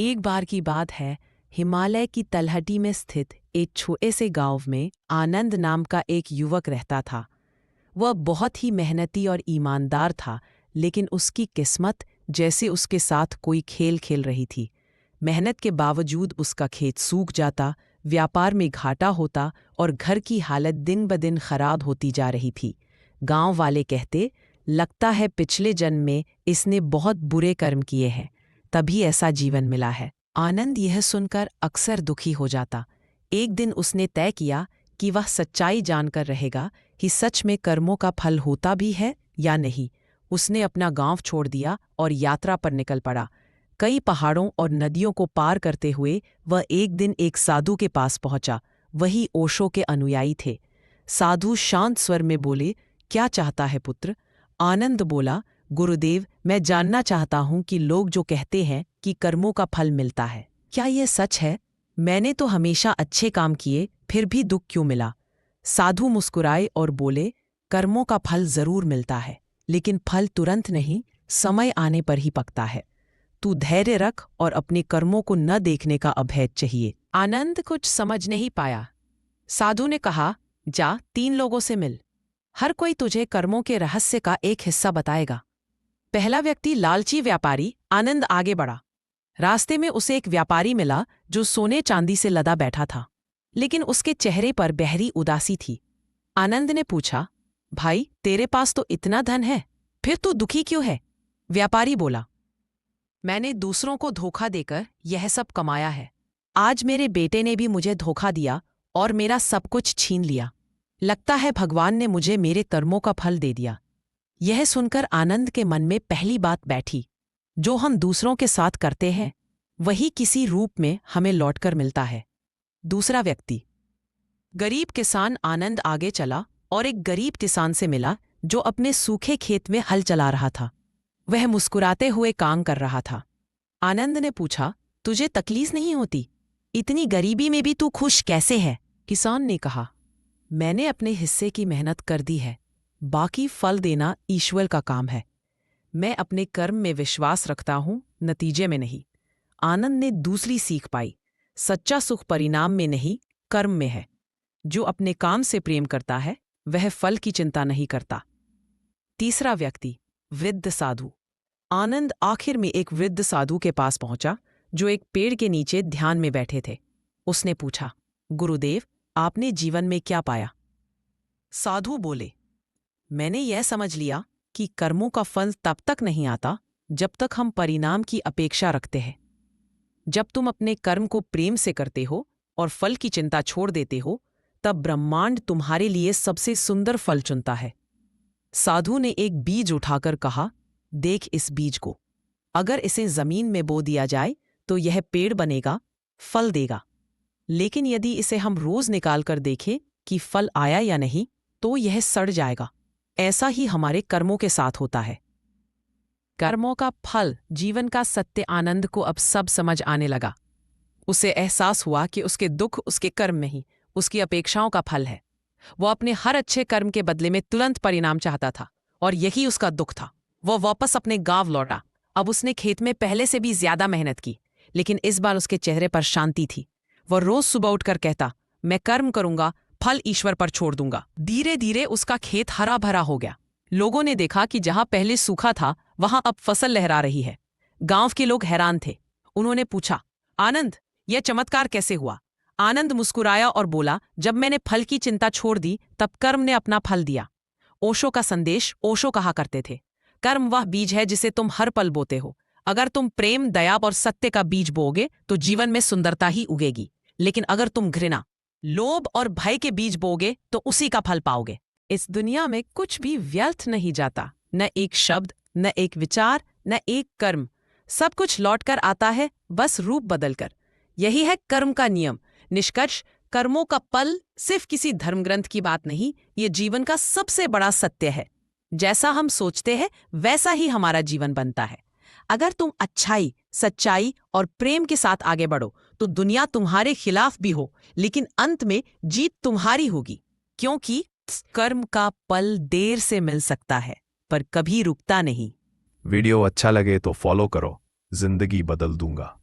एक बार की बात है, हिमालय की तलहटी में स्थित एक छोटे से गांव में आनंद नाम का एक युवक रहता था। वह बहुत ही मेहनती और ईमानदार था, लेकिन उसकी किस्मत जैसे उसके साथ कोई खेल खेल रही थी। मेहनत के बावजूद उसका खेत सूख जाता, व्यापार में घाटा होता और घर की हालत दिन ब दिन खराब होती जा रही थी। गांव वाले कहते, लगता है पिछले जन्म में इसने बहुत बुरे कर्म किए हैं, तभी ऐसा जीवन मिला है। आनंद यह सुनकर अक्सर दुखी हो जाता। एक दिन उसने तय किया कि वह सच्चाई जानकर रहेगा कि सच में कर्मों का फल होता भी है या नहीं। उसने अपना गांव छोड़ दिया और यात्रा पर निकल पड़ा। कई पहाड़ों और नदियों को पार करते हुए वह एक दिन एक साधु के पास पहुंचा। वही ओशो के अनुयायी थे। साधु शांत स्वर में बोले, क्या चाहता है पुत्र? आनंद बोला, गुरुदेव, मैं जानना चाहता हूं कि लोग जो कहते हैं कि कर्मों का फल मिलता है, क्या यह सच है? मैंने तो हमेशा अच्छे काम किए, फिर भी दुख क्यों मिला? साधु मुस्कुराए और बोले, कर्मों का फल जरूर मिलता है, लेकिन फल तुरंत नहीं, समय आने पर ही पकता है। तू धैर्य रख और अपने कर्मों को न देखने का अभय चाहिए। आनंद कुछ समझ नहीं पाया। साधु ने कहा, जा 3 लोगों से मिल, हर कोई तुझे कर्मों के रहस्य का एक हिस्सा बताएगा। पहला व्यक्ति लालची व्यापारी। आनंद आगे बढ़ा। रास्ते में उसे एक व्यापारी मिला जो सोने चांदी से लदा बैठा था, लेकिन उसके चेहरे पर गहरी उदासी थी। आनंद ने पूछा, भाई, तेरे पास तो इतना धन है, फिर तू दुखी क्यों है? व्यापारी बोला, मैंने दूसरों को धोखा देकर यह सब कमाया है। आज मेरे बेटे ने भी मुझे धोखा दिया और मेरा सब कुछ छीन लिया। लगता है भगवान ने मुझे मेरे कर्मों का फल दे दिया। यह सुनकर आनंद के मन में पहली बात बैठी, जो हम दूसरों के साथ करते हैं वही किसी रूप में हमें लौटकर मिलता है। दूसरा व्यक्ति, गरीब किसान। आनंद आगे चला और एक गरीब किसान से मिला जो अपने सूखे खेत में हल चला रहा था। वह मुस्कुराते हुए काम कर रहा था। आनंद ने पूछा, तुझे तकलीफ नहीं होती? इतनी गरीबी में भी तू खुश कैसे है? किसान ने कहा, मैंने अपने हिस्से की मेहनत कर दी है, बाकी फल देना ईश्वर का काम है। मैं अपने कर्म में विश्वास रखता हूं, नतीजे में नहीं। आनंद ने दूसरी सीख पाई, सच्चा सुख परिणाम में नहीं, कर्म में है। जो अपने काम से प्रेम करता है वह फल की चिंता नहीं करता। तीसरा व्यक्ति, वृद्ध साधु। आनंद आखिर में एक वृद्ध साधु के पास पहुंचा जो एक पेड़ के नीचे ध्यान में बैठे थे। उसने पूछा, गुरुदेव, आपने जीवन में क्या पाया? साधु बोले, मैंने यह समझ लिया कि कर्मों का फल तब तक नहीं आता जब तक हम परिणाम की अपेक्षा रखते हैं। जब तुम अपने कर्म को प्रेम से करते हो और फल की चिंता छोड़ देते हो, तब ब्रह्मांड तुम्हारे लिए सबसे सुंदर फल चुनता है। साधु ने एक बीज उठाकर कहा, देख इस बीज को, अगर इसे जमीन में बो दिया जाए तो यह पेड़ बनेगा, फल देगा। लेकिन यदि इसे हम रोज निकाल कर देखें कि फल आया या नहीं, तो यह सड़ जाएगा। ऐसा ही हमारे कर्मों के साथ होता है। कर्मों का फल जीवन का सत्य आनंद को अब सब समझ आने लगा। उसे एहसास हुआ कि उसके दुख उसके कर्म में ही, उसकी अपेक्षाओं का फल है। वो अपने हर अच्छे कर्म के बदले में तुरंत परिणाम चाहता था और यही उसका दुख था। वो वापस अपने गांव लौटा। अब उसने खेत में पहले से भी ज्यादा मेहनत की, लेकिन इस बार उसके चेहरे पर शांति थी। वह रोज सुबह उठकर कहता, मैं कर्म करूंगा, फल ईश्वर पर छोड़ दूंगा। धीरे धीरे उसका खेत हरा भरा हो गया। लोगों ने देखा कि जहां पहले सूखा था वहां अब फसल लहरा रही है। गांव के लोग हैरान थे। उन्होंने पूछा, आनंद, यह चमत्कार कैसे हुआ? आनंद मुस्कुराया और बोला, जब मैंने फल की चिंता छोड़ दी तब कर्म ने अपना फल दिया। ओशो का संदेश। ओशो कहा करते थे, कर्म वह बीज है जिसे तुम हर पल बोते हो। अगर तुम प्रेम, दया और सत्य का बीज बोओगे तो जीवन में सुंदरता ही उगेगी। लेकिन अगर तुम घृणा, लोभ और भय के बीज बोओगे तो उसी का फल पाओगे। इस दुनिया में कुछ भी व्यर्थ नहीं जाता, न एक शब्द, न एक विचार, न एक कर्म। सब कुछ लौटकर आता है, बस रूप बदलकर। यही है कर्म का नियम। निष्कर्ष, कर्मों का फल सिर्फ किसी धर्मग्रंथ की बात नहीं, ये जीवन का सबसे बड़ा सत्य है। जैसा हम सोचते हैं वैसा ही हमारा जीवन बनता है। अगर तुम अच्छाई, सच्चाई और प्रेम के साथ आगे बढ़ो तो दुनिया तुम्हारे खिलाफ भी हो, लेकिन अंत में जीत तुम्हारी होगी। क्योंकि कर्म का फल देर से मिल सकता है पर कभी रुकता नहीं। वीडियो अच्छा लगे तो फॉलो करो, जिंदगी बदल दूंगा।